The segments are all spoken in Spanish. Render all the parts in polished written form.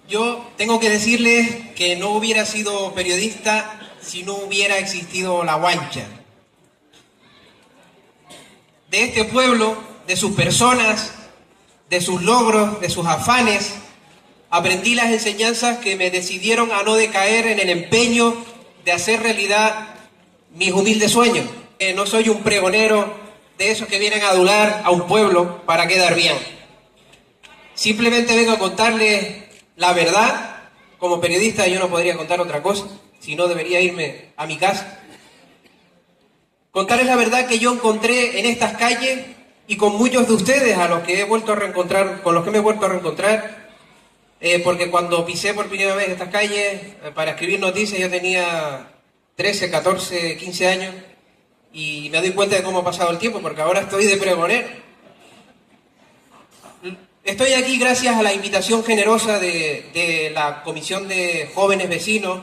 Yo tengo que decirles que no hubiera sido periodista si no hubiera existido La Guancha. De este pueblo, de sus personas, de sus logros, de sus afanes, aprendí las enseñanzas que me decidieron a no decaer en el empeño de hacer realidad mis humildes sueños. No soy un pregonero de esos que vienen a adular a un pueblo para quedar bien. Simplemente vengo a contarles la verdad. Como periodista yo no podría contar otra cosa, si no debería irme a mi casa. Contarles la verdad que yo encontré en estas calles y con muchos de ustedes a los que he vuelto a reencontrar, con los que me he vuelto a reencontrar, porque cuando pisé por primera vez estas calles para escribir noticias yo tenía 13, 14, 15 años y me doy cuenta de cómo ha pasado el tiempo, porque ahora estoy de pregonero. Estoy aquí gracias a la invitación generosa de la Comisión de Jóvenes Vecinos.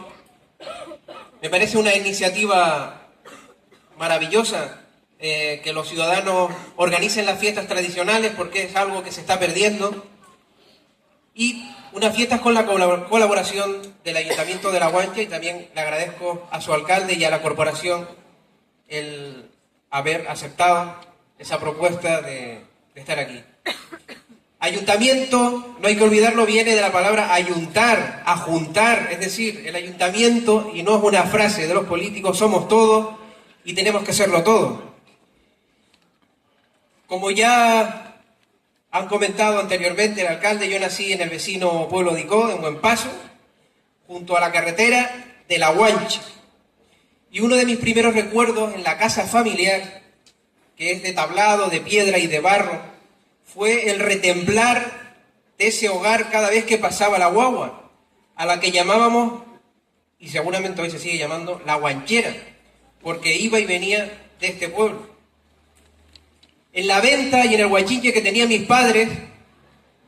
Me parece una iniciativa maravillosa que los ciudadanos organicen las fiestas tradicionales, porque es algo que se está perdiendo, y unas fiestas con la colaboración del Ayuntamiento de La Guancha, y también le agradezco a su alcalde y a la corporación el haber aceptado esa propuesta de estar aquí. Ayuntamiento, no hay que olvidarlo, viene de la palabra ayuntar, ajuntar, es decir, el ayuntamiento, y no es una frase de los políticos, somos todos y tenemos que serlo todo. Como ya han comentado anteriormente el alcalde, yo nací en el vecino pueblo de Icó, en Buen Paso, junto a la carretera de La Guancha. Y uno de mis primeros recuerdos en la casa familiar, que es de tablado, de piedra y de barro, fue el retemblar de ese hogar cada vez que pasaba la guagua, a la que llamábamos, y seguramente hoy se sigue llamando, la guanchera, porque iba y venía de este pueblo. En la venta y en el guachinche que tenían mis padres,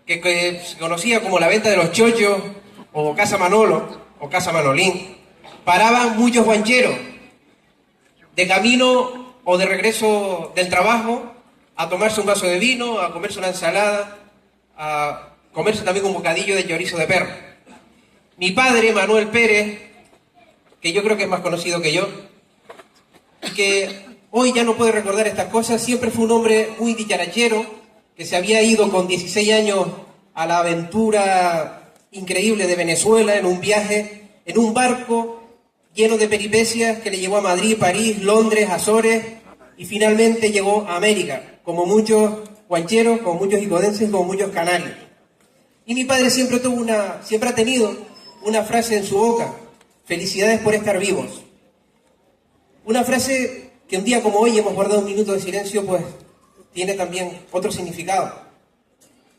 que se conocía como la venta de los chochos, o Casa Manolo, o Casa Manolín, paraban muchos guancheros, de camino o de regreso del trabajo, a tomarse un vaso de vino, a comerse una ensalada, a comerse también un bocadillo de chorizo de perro. Mi padre, Manuel Pérez, que yo creo que es más conocido que yo, y que hoy ya no puede recordar estas cosas, siempre fue un hombre muy dicharachero, que se había ido con 16 años a la aventura increíble de Venezuela, en un viaje, en un barco lleno de peripecias que le llevó a Madrid, París, Londres, Azores, y finalmente llegó a América, como muchos guancheros, como muchos icodenses, como muchos canarios. Y mi padre siempre ha tenido una frase en su boca: felicidades por estar vivos. Una frase que un día como hoy hemos guardado un minuto de silencio, pues tiene también otro significado.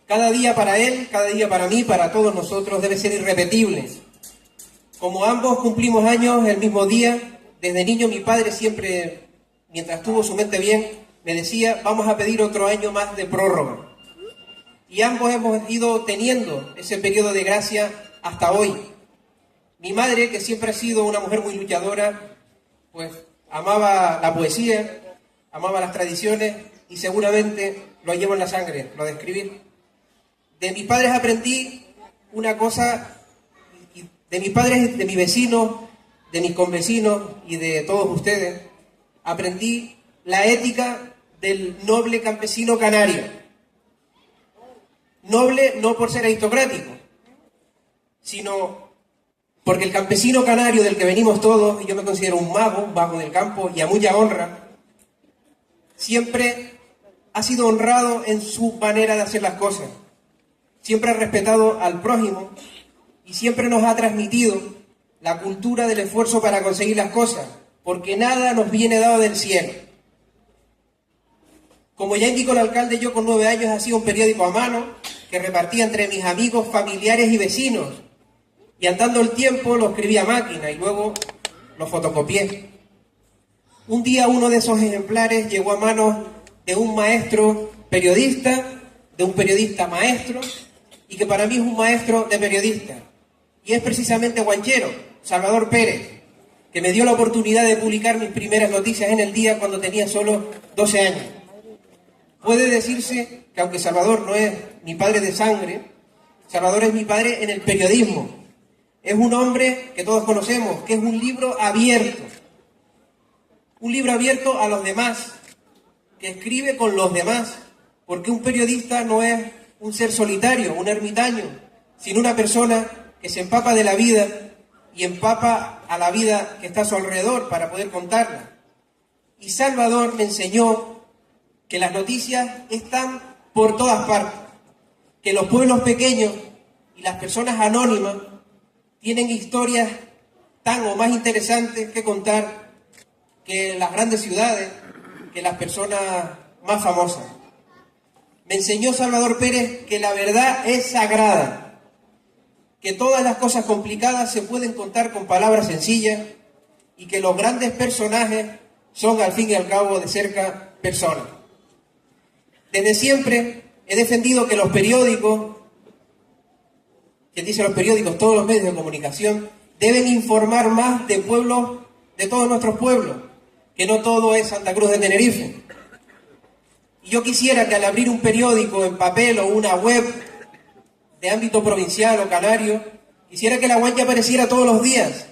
Cada día para él, cada día para mí, para todos nosotros debe ser irrepetible. Como ambos cumplimos años el mismo día, desde niño mi padre siempre, mientras tuvo su mente bien, me decía: vamos a pedir otro año más de prórroga. Y ambos hemos ido teniendo ese periodo de gracia hasta hoy. Mi madre, que siempre ha sido una mujer muy luchadora, pues amaba la poesía, amaba las tradiciones y seguramente lo llevo en la sangre, lo de escribir. De mis padres aprendí una cosa, de mis padres, de mis vecinos, de mis convecinos y de todos ustedes, aprendí la ética del noble campesino canario. Noble no por ser aristocrático, sino porque el campesino canario del que venimos todos, y yo me considero un mago del campo y a mucha honra, siempre ha sido honrado en su manera de hacer las cosas. Siempre ha respetado al prójimo y siempre nos ha transmitido la cultura del esfuerzo para conseguir las cosas, porque nada nos viene dado del cielo. Como ya indicó el alcalde, yo con 9 años hacía un periódico a mano que repartía entre mis amigos, familiares y vecinos. Y andando el tiempo lo escribí a máquina y luego lo fotocopié. Un día uno de esos ejemplares llegó a manos de un maestro periodista, de un periodista maestro, y que para mí es un maestro de periodista. Y es precisamente guanchero, Salvador Pérez, que me dio la oportunidad de publicar mis primeras noticias en El Día cuando tenía solo 12 años. Puede decirse que aunque Salvador no es mi padre de sangre, Salvador es mi padre en el periodismo. Es un hombre que todos conocemos, que es un libro abierto. Un libro abierto a los demás, que escribe con los demás, porque un periodista no es un ser solitario, un ermitaño, sino una persona que se empapa de la vida y empapa a la vida que está a su alrededor para poder contarla. Y Salvador me enseñó que las noticias están por todas partes, que los pueblos pequeños y las personas anónimas tienen historias tan o más interesantes que contar que las grandes ciudades, que las personas más famosas. Me enseñó Salvador Pérez que la verdad es sagrada, que todas las cosas complicadas se pueden contar con palabras sencillas y que los grandes personajes son al fin y al cabo de cerca personas. Desde siempre he defendido que los periódicos, quien dice los periódicos, todos los medios de comunicación, deben informar más de pueblos, de todos nuestros pueblos, que no todo es Santa Cruz de Tenerife. Y yo quisiera que al abrir un periódico en papel o una web de ámbito provincial o canario, quisiera que La Guancha apareciera todos los días.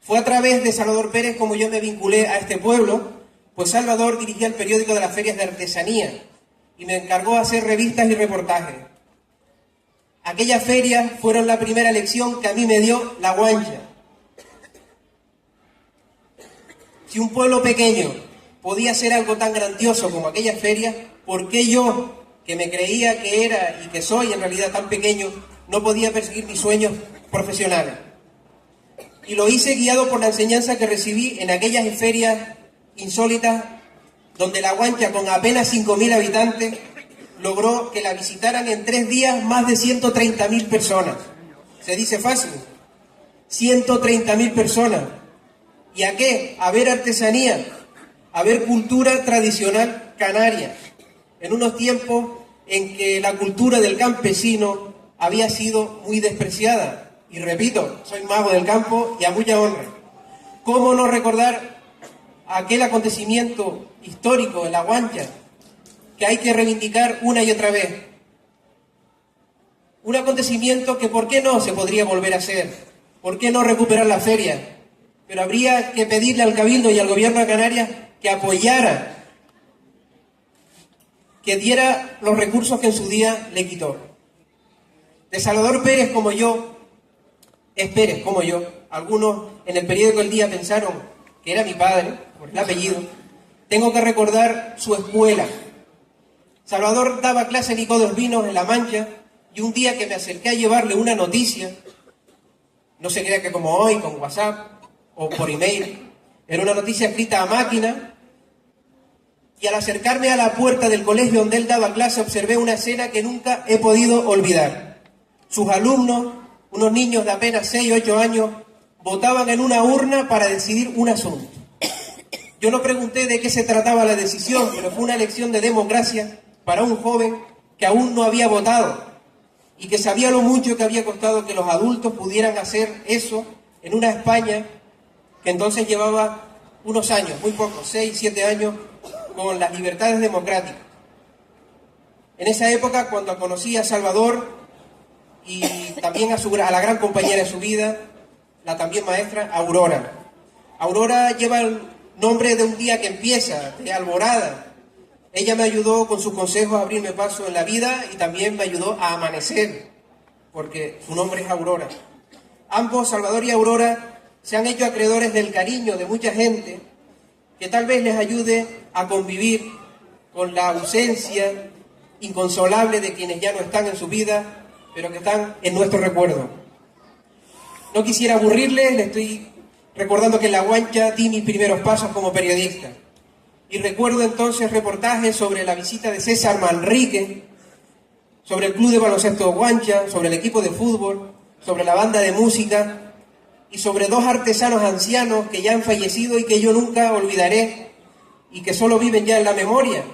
Fue a través de Salvador Pérez como yo me vinculé a este pueblo, pues Salvador dirigía el periódico de las ferias de artesanía y me encargó de hacer revistas y reportajes. Aquellas ferias fueron la primera lección que a mí me dio La Guancha. Si un pueblo pequeño podía ser algo tan grandioso como aquellas ferias, ¿por qué yo, que me creía que era y que soy en realidad tan pequeño, no podía perseguir mis sueños profesionales? Y lo hice guiado por la enseñanza que recibí en aquellas ferias insólitas, donde La Guancha, con apenas 5.000 habitantes, logró que la visitaran en 3 días más de 130.000 personas. Se dice fácil, 130.000 personas. ¿Y a qué? A ver artesanía, a ver cultura tradicional canaria, en unos tiempos en que la cultura del campesino había sido muy despreciada. Y repito, soy mago del campo y a mucha honra. ¿Cómo no recordar aquel acontecimiento histórico en La Guancha que hay que reivindicar una y otra vez? Un acontecimiento que ¿por qué no se podría volver a hacer? ¿Por qué no recuperar la feria? Pero habría que pedirle al Cabildo y al Gobierno de Canarias que apoyara, que diera los recursos que en su día le quitó. De Salvador Pérez como yo, es Pérez como yo, algunos en el periódico El Día pensaron que era mi padre, por el apellido, tengo que recordar su escuela. Salvador daba clase en Nicó de los Vinos en La Mancha, y un día que me acerqué a llevarle una noticia, no se crea que como hoy, con WhatsApp o por email, era una noticia escrita a máquina, y al acercarme a la puerta del colegio donde él daba clase observé una escena que nunca he podido olvidar. Sus alumnos, unos niños de apenas 6 o 8 años, votaban en una urna para decidir un asunto. Yo no pregunté de qué se trataba la decisión, pero fue una lección de democracia para un joven que aún no había votado y que sabía lo mucho que había costado que los adultos pudieran hacer eso en una España que entonces llevaba unos años, muy pocos, 6, 7 años, con las libertades democráticas. En esa época, cuando conocí a Salvador y también a la gran compañera de su vida, la también maestra, Aurora. Aurora lleva el nombre de un día que empieza, de alborada. Ella me ayudó con sus consejos a abrirme paso en la vida y también me ayudó a amanecer, porque su nombre es Aurora. Ambos, Salvador y Aurora, se han hecho acreedores del cariño de mucha gente que tal vez les ayude a convivir con la ausencia inconsolable de quienes ya no están en su vida, pero que están en nuestro recuerdo. No quisiera aburrirles, le estoy recordando que en La Guancha di mis primeros pasos como periodista. Y recuerdo entonces reportajes sobre la visita de César Manrique, sobre el Club de Baloncesto Guancha, sobre el equipo de fútbol, sobre la banda de música y sobre 2 artesanos ancianos que ya han fallecido y que yo nunca olvidaré y que solo viven ya en la memoria.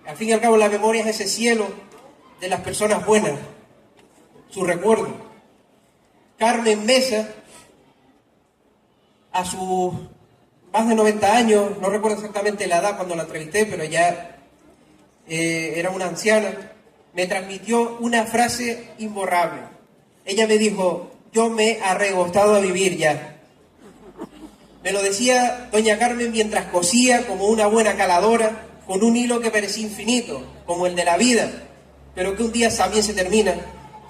Al fin y al cabo la memoria es ese cielo de las personas buenas, su recuerdo. Carmen Mesa, a sus más de 90 años, no recuerdo exactamente la edad cuando la entrevisté, pero ya era una anciana, me transmitió una frase imborrable. ella me dijo: yo me he arregostado a vivir ya. Me lo decía doña Carmen mientras cosía como una buena caladora, con un hilo que parecía infinito, como el de la vida, pero que un día también se termina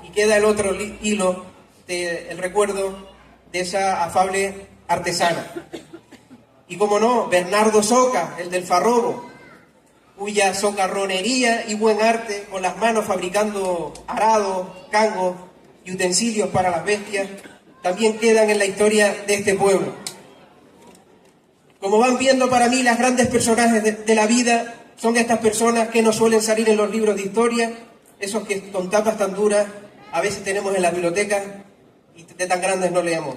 y queda el otro hilo, el recuerdo de esa afable artesana. Y como no, Bernardo Soca, el del Farrobo, cuya socarronería y buen arte, con las manos fabricando arados, cangos y utensilios para las bestias, también quedan en la historia de este pueblo. Como van viendo, para mí las grandes personajes de la vida son estas personas que no suelen salir en los libros de historia, esos que con tapas tan duras a veces tenemos en las bibliotecas y de tan grandes no leemos.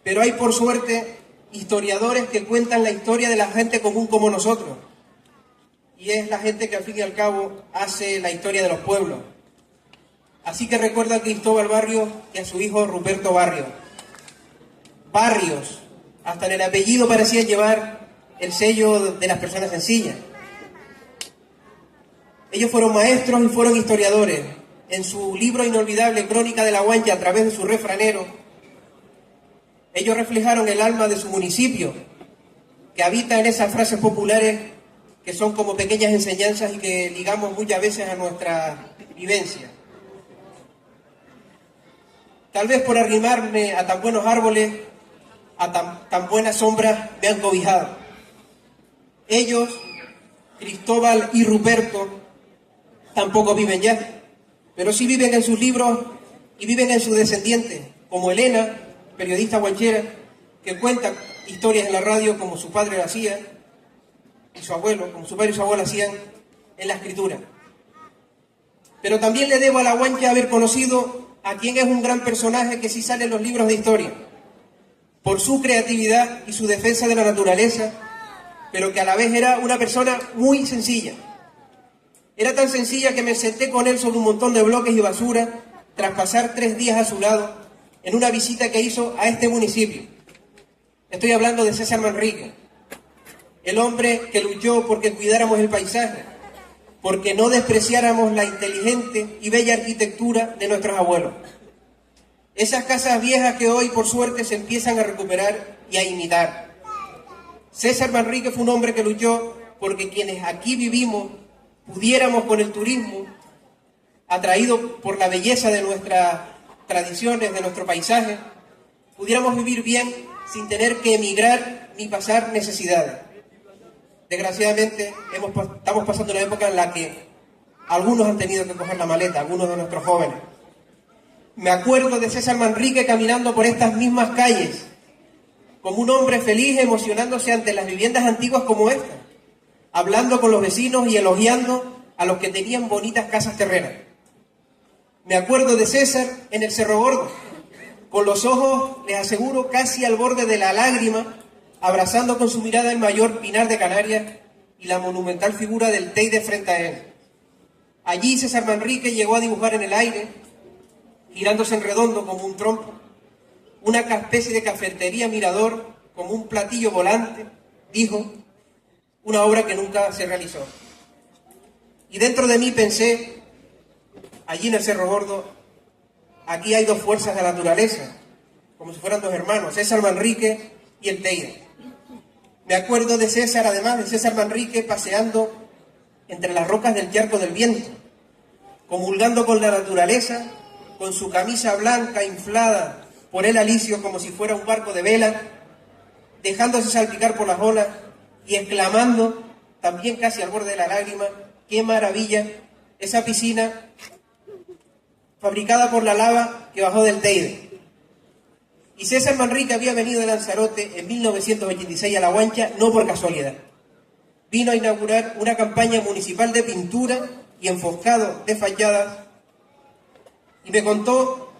Pero hay, por suerte, historiadores que cuentan la historia de la gente común como nosotros. Y es la gente que al fin y al cabo hace la historia de los pueblos. Así que recuerdo a Cristóbal Barrios y a su hijo Ruperto Barrios. Barrios, hasta en el apellido parecían llevar el sello de las personas sencillas. Ellos fueron maestros y fueron historiadores. En su libro inolvidable Crónica de la Guancha, a través de su refranero, ellos reflejaron el alma de su municipio, que habita en esas frases populares que son como pequeñas enseñanzas y que ligamos muchas veces a nuestra vivencia. Tal vez por arrimarme a tan buenos árboles, a tan buenas sombras, me han cobijado. Ellos, Cristóbal y Ruperto, tampoco viven ya, pero sí viven en sus libros y viven en sus descendientes, como Elena, periodista guanchera, que cuenta historias en la radio como su padre lo hacía, y su abuelo, como su padre y su abuelo hacían en la escritura. Pero también le debo a la Guancha haber conocido a quien es un gran personaje que sí sale en los libros de historia, por su creatividad y su defensa de la naturaleza, pero que a la vez era una persona muy sencilla. Era tan sencilla que me senté con él sobre un montón de bloques y basura, tras pasar 3 días a su lado, en una visita que hizo a este municipio. Estoy hablando de César Manrique, el hombre que luchó porque cuidáramos el paisaje, porque no despreciáramos la inteligente y bella arquitectura de nuestros abuelos. Esas casas viejas que hoy, por suerte, se empiezan a recuperar y a imitar. César Manrique fue un hombre que luchó porque quienes aquí vivimos pudiéramos, con el turismo, atraído por la belleza de nuestras tradiciones, de nuestro paisaje, pudiéramos vivir bien sin tener que emigrar ni pasar necesidades. Desgraciadamente, estamos pasando una época en la que algunos han tenido que coger la maleta, algunos de nuestros jóvenes. Me acuerdo de César Manrique caminando por estas mismas calles, como un hombre feliz, emocionándose ante las viviendas antiguas como esta, hablando con los vecinos y elogiando a los que tenían bonitas casas terrenas. Me acuerdo de César en el Cerro Gordo, con los ojos, les aseguro, casi al borde de la lágrima, abrazando con su mirada el mayor pinar de Canarias y la monumental figura del Teide frente a él. Allí César Manrique llegó a dibujar en el aire, girándose en redondo como un trompo, una especie de cafetería mirador como un platillo volante, dijo, una obra que nunca se realizó. Y dentro de mí pensé, allí en el Cerro Gordo, aquí hay 2 fuerzas de la naturaleza, como si fueran 2 hermanos, César Manrique y el Teide. Me acuerdo de César, además de César Manrique, paseando entre las rocas del Charco del Viento, comulgando con la naturaleza, con su camisa blanca inflada por el alicio como si fuera un barco de vela, dejándose salpicar por las olas y exclamando, también casi al borde de la lágrima, ¡qué maravilla! Esa piscina fabricada por la lava que bajó del Teide. Y César Manrique había venido de Lanzarote en 1986 a La Guancha, no por casualidad. Vino a inaugurar una campaña municipal de pintura y enfoscado de fachadas, y me contó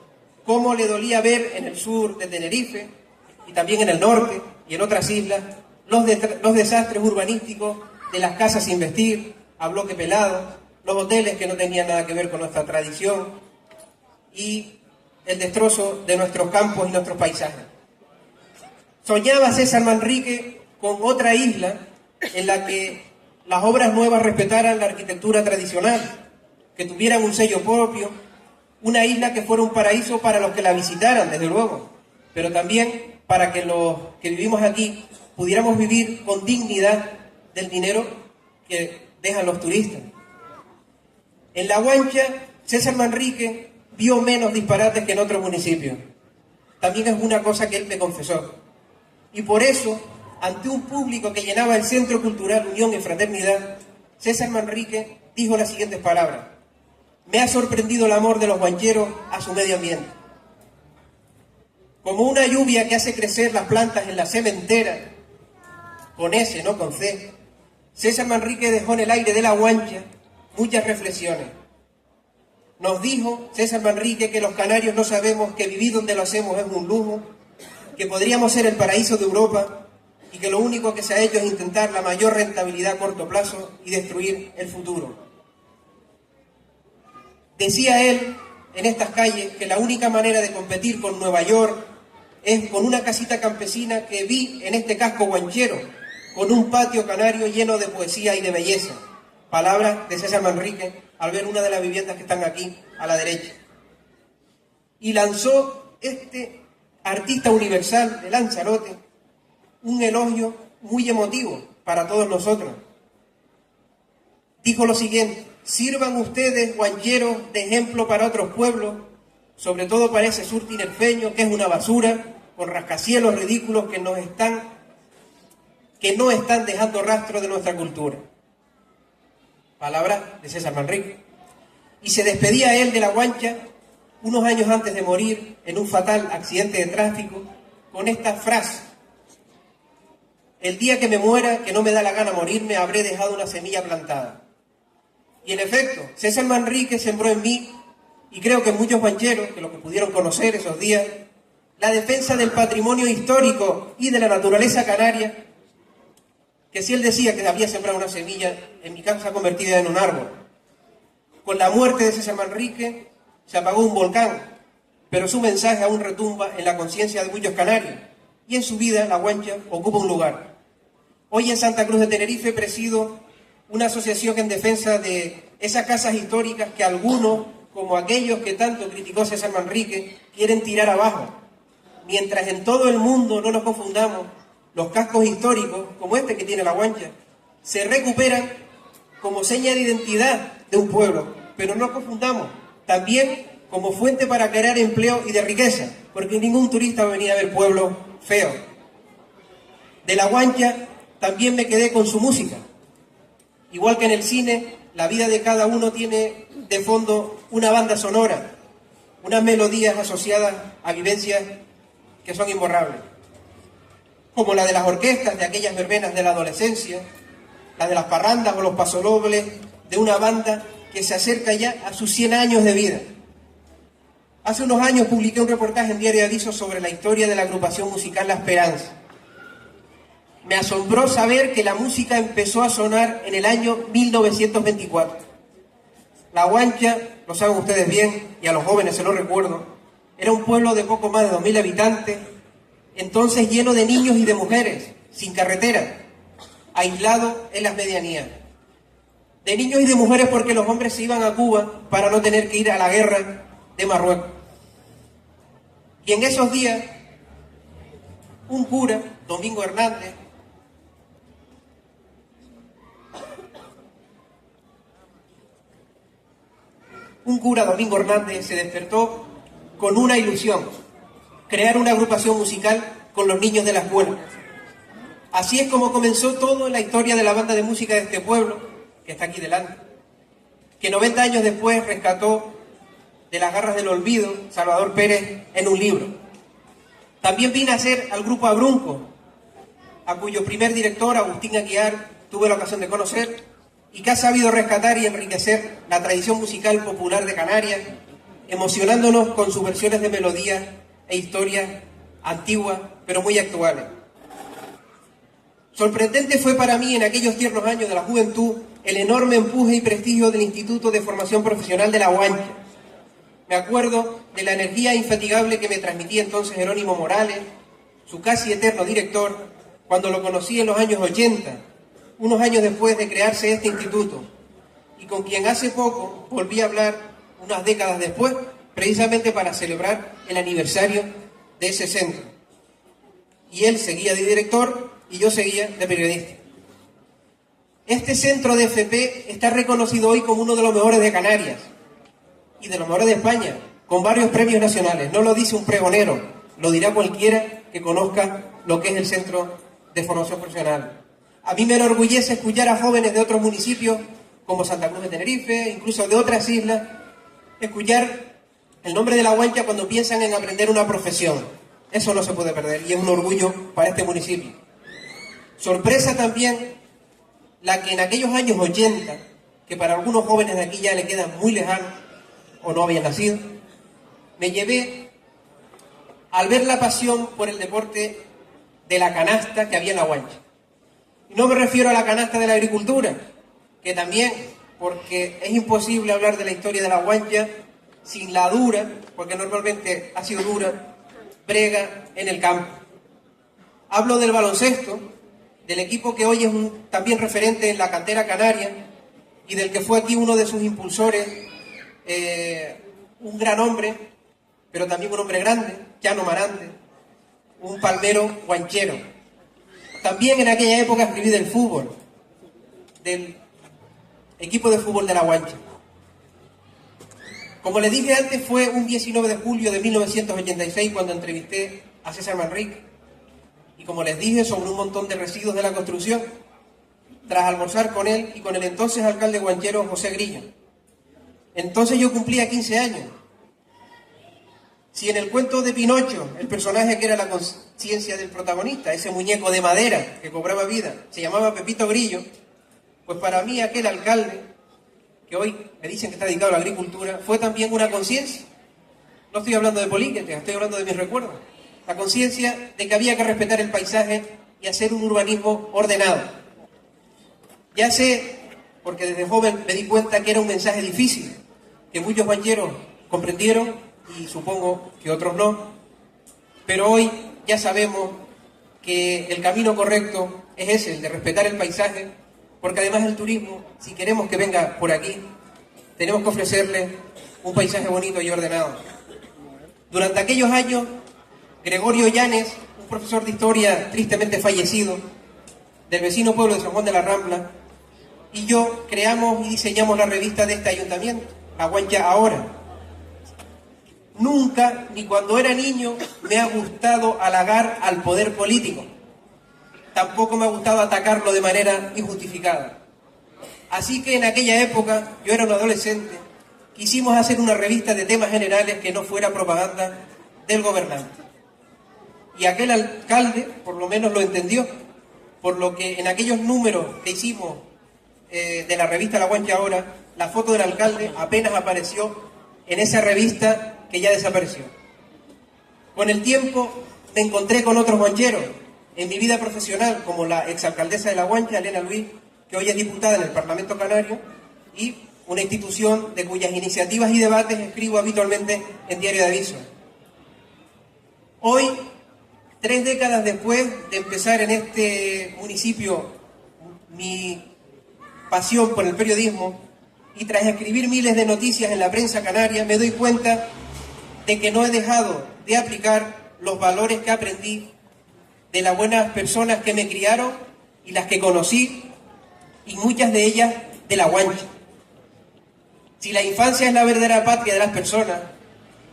cómo le dolía ver en el sur de Tenerife, y también en el norte y en otras islas, los desastres urbanísticos de las casas sin vestir, a bloque pelado, los hoteles que no tenían nada que ver con nuestra tradición, y el destrozo de nuestros campos y nuestros paisajes. Soñaba César Manrique con otra isla en la que las obras nuevas respetaran la arquitectura tradicional, que tuvieran un sello propio Una isla que fuera un paraíso para los que la visitaran, desde luego, pero también para que los que vivimos aquí pudiéramos vivir con dignidad del dinero que dejan los turistas. En La Guancha, César Manrique vio menos disparates que en otros municipios. También es una cosa que él me confesó. Y por eso, ante un público que llenaba el Centro Cultural Unión y Fraternidad, César Manrique dijo las siguientes palabras: me ha sorprendido el amor de los guancheros a su medio ambiente. Como una lluvia que hace crecer las plantas en la sementera, con S, no con C, César Manrique dejó en el aire de La Guancha muchas reflexiones. Nos dijo César Manrique que los canarios no sabemos que vivir donde lo hacemos es un lujo, que podríamos ser el paraíso de Europa y que lo único que se ha hecho es intentar la mayor rentabilidad a corto plazo y destruir el futuro. Decía él en estas calles que la única manera de competir con Nueva York es con una casita campesina que vi en este casco guanchero, con un patio canario lleno de poesía y de belleza. Palabras de César Manrique al ver una de las viviendas que están aquí a la derecha. Y lanzó este artista universal de Lanzarote un elogio muy emotivo para todos nosotros. Dijo lo siguiente: sirvan ustedes, guancheros, de ejemplo para otros pueblos, sobre todo para ese sur tinerfeño, que es una basura, con rascacielos ridículos que no están dejando rastro de nuestra cultura. Palabras de César Manrique. Y se despedía él de La Guancha unos años antes de morir en un fatal accidente de tráfico con esta frase: el día que me muera, que no me da la gana morirme, habré dejado una semilla plantada. Y en efecto, César Manrique sembró en mí, y creo que en muchos guancheros, que lo que pudieron conocer esos días, la defensa del patrimonio histórico y de la naturaleza canaria, que si él decía que había sembrado una semilla, en mi caso se ha convertido en un árbol. Con la muerte de César Manrique se apagó un volcán, pero su mensaje aún retumba en la conciencia de muchos canarios, y en su vida La Guancha ocupa un lugar. Hoy en Santa Cruz de Tenerife presido una asociación en defensa de esas casas históricas que algunos, como aquellos que tanto criticó César Manrique, quieren tirar abajo. Mientras en todo el mundo, no nos confundamos, los cascos históricos, como este que tiene La Guancha, se recuperan como seña de identidad de un pueblo, pero no nos confundamos, también como fuente para crear empleo y de riqueza, porque ningún turista va a venir a ver pueblos feos. De La Guancha también me quedé con su música. Igual que en el cine, la vida de cada uno tiene de fondo una banda sonora, unas melodías asociadas a vivencias que son imborrables, como la de las orquestas de aquellas verbenas de la adolescencia, la de las parrandas o los pasodobles de una banda que se acerca ya a sus 100 años de vida. Hace unos años publiqué un reportaje en Diario de Avisos sobre la historia de la agrupación musical La Esperanza. Me asombró saber que la música empezó a sonar en el año 1924. La Guancha, lo saben ustedes bien, y a los jóvenes se lo recuerdo, era un pueblo de poco más de 2000 habitantes, entonces lleno de niños y de mujeres, sin carretera, aislado en las medianías. De niños y de mujeres porque los hombres se iban a Cuba para no tener que ir a la guerra de Marruecos. Y en esos días, un cura, Domingo Hernández, se despertó con una ilusión: crear una agrupación musical con los niños de la escuela. Así es como comenzó todo en la historia de la banda de música de este pueblo, que está aquí delante, que 90 años después rescató de las garras del olvido Salvador Pérez en un libro. También vine a ser al grupo Abrunco, a cuyo primer director, Agustín Aguiar, tuve la ocasión de conocer, y que ha sabido rescatar y enriquecer la tradición musical popular de Canarias, emocionándonos con sus versiones de melodías e historias antiguas, pero muy actuales. Sorprendente fue para mí en aquellos tiernos años de la juventud el enorme empuje y prestigio del Instituto de Formación Profesional de La Guancha. Me acuerdo de la energía infatigable que me transmitía entonces Jerónimo Morales, su casi eterno director, cuando lo conocí en los años 80, unos años después de crearse este instituto, y con quien hace poco volví a hablar unas décadas después, precisamente para celebrar el aniversario de ese centro. Y él seguía de director y yo seguía de periodista. Este centro de FP está reconocido hoy como uno de los mejores de Canarias y de los mejores de España, con varios premios nacionales. No lo dice un pregonero, lo dirá cualquiera que conozca lo que es el Centro de Formación Profesional. A mí me enorgullece escuchar a jóvenes de otros municipios, como Santa Cruz de Tenerife, incluso de otras islas, escuchar el nombre de La Guancha cuando piensan en aprender una profesión. Eso no se puede perder y es un orgullo para este municipio. Sorpresa también la que en aquellos años 80, que para algunos jóvenes de aquí ya le quedan muy lejanos, o no habían nacido, me llevé al ver la pasión por el deporte de la canasta que había en La Guancha. Y no me refiero a la canasta de la agricultura, que también, porque es imposible hablar de la historia de La Guancha sin la dura, porque normalmente ha sido dura, brega en el campo. Hablo del baloncesto, del equipo que hoy es también referente en la cantera canaria y del que fue aquí uno de sus impulsores, un gran hombre, pero también un hombre grande, Llano Marante, un palmero guanchero. También en aquella época escribí del fútbol, del equipo de fútbol de La Guancha. Como les dije antes, fue un 19 de julio de 1986 cuando entrevisté a César Manrique. Y como les dije, sobre un montón de residuos de la construcción, tras almorzar con él y con el entonces alcalde guanchero José Grillo. Entonces yo cumplía 15 años. Si en el cuento de Pinocho, el personaje que era la conciencia del protagonista, ese muñeco de madera que cobraba vida, se llamaba Pepito Grillo, pues para mí aquel alcalde, que hoy me dicen que está dedicado a la agricultura, fue también una conciencia. No estoy hablando de política, estoy hablando de mis recuerdos. La conciencia de que había que respetar el paisaje y hacer un urbanismo ordenado. Ya sé, porque desde joven me di cuenta que era un mensaje difícil, que muchos guancheros comprendieron y supongo que otros no, pero hoy ya sabemos que el camino correcto es ese, el de respetar el paisaje, porque además el turismo, si queremos que venga por aquí, tenemos que ofrecerle un paisaje bonito y ordenado. Durante aquellos años, Gregorio Llanes, un profesor de historia tristemente fallecido, del vecino pueblo de San Juan de la Rambla, y yo creamos y diseñamos la revista de este ayuntamiento, La Guancha Ahora. Nunca, ni cuando era niño, me ha gustado halagar al poder político. Tampoco me ha gustado atacarlo de manera injustificada. Así que en aquella época, yo era un adolescente, quisimos hacer una revista de temas generales que no fuera propaganda del gobernante. Y aquel alcalde, por lo menos lo entendió, por lo que en aquellos números que hicimos de la revista La Guancha Ahora, la foto del alcalde apenas apareció en esa revista que ya desapareció. Con el tiempo me encontré con otros guancheros en mi vida profesional, como la exalcaldesa de La Guancha, Elena Luis, que hoy es diputada en el Parlamento Canario, y una institución de cuyas iniciativas y debates escribo habitualmente en Diario de Aviso. Hoy, 3 décadas después de empezar en este municipio mi pasión por el periodismo, y tras escribir miles de noticias en la prensa canaria, me doy cuenta de que no he dejado de aplicar los valores que aprendí de las buenas personas que me criaron y las que conocí, y muchas de ellas de La Guancha. Si la infancia es la verdadera patria de las personas,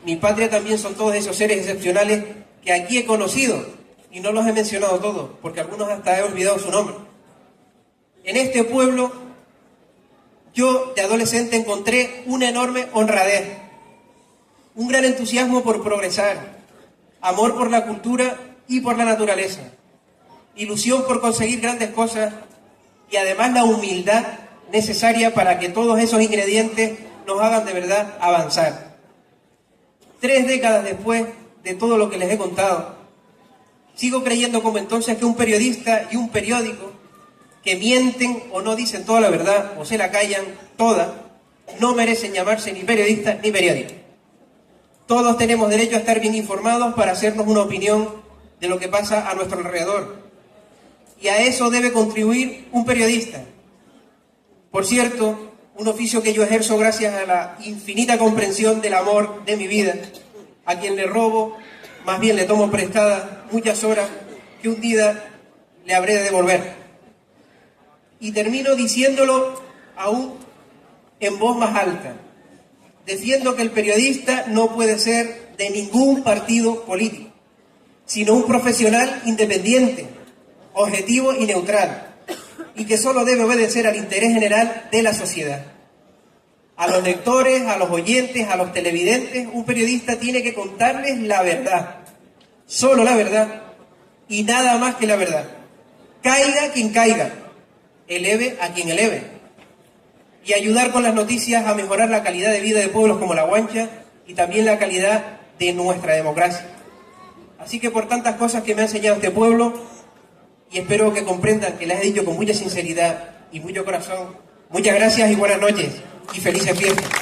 mi patria también son todos esos seres excepcionales que aquí he conocido, y no los he mencionado todos, porque algunos hasta he olvidado su nombre. En este pueblo, yo de adolescente encontré una enorme honradez, un gran entusiasmo por progresar, amor por la cultura y por la naturaleza, ilusión por conseguir grandes cosas y además la humildad necesaria para que todos esos ingredientes nos hagan de verdad avanzar. 3 décadas después de todo lo que les he contado, sigo creyendo como entonces que un periodista y un periódico que mienten o no dicen toda la verdad o se la callan toda, no merecen llamarse ni periodistas ni periódicos. Todos tenemos derecho a estar bien informados para hacernos una opinión de lo que pasa a nuestro alrededor. Y a eso debe contribuir un periodista. Por cierto, un oficio que yo ejerzo gracias a la infinita comprensión del amor de mi vida, a quien le robo, más bien le tomo prestadas muchas horas que un día le habré de devolver. Y termino diciéndolo aún en voz más alta. Defiendo que el periodista no puede ser de ningún partido político, sino un profesional independiente, objetivo y neutral, y que solo debe obedecer al interés general de la sociedad. A los lectores, a los oyentes, a los televidentes, un periodista tiene que contarles la verdad, solo la verdad, y nada más que la verdad. Caiga quien caiga, eleve a quien eleve, y ayudar con las noticias a mejorar la calidad de vida de pueblos como La Guancha y también la calidad de nuestra democracia. Así que por tantas cosas que me ha enseñado este pueblo, y espero que comprendan que les he dicho con mucha sinceridad y mucho corazón, muchas gracias y buenas noches y felices fiestas.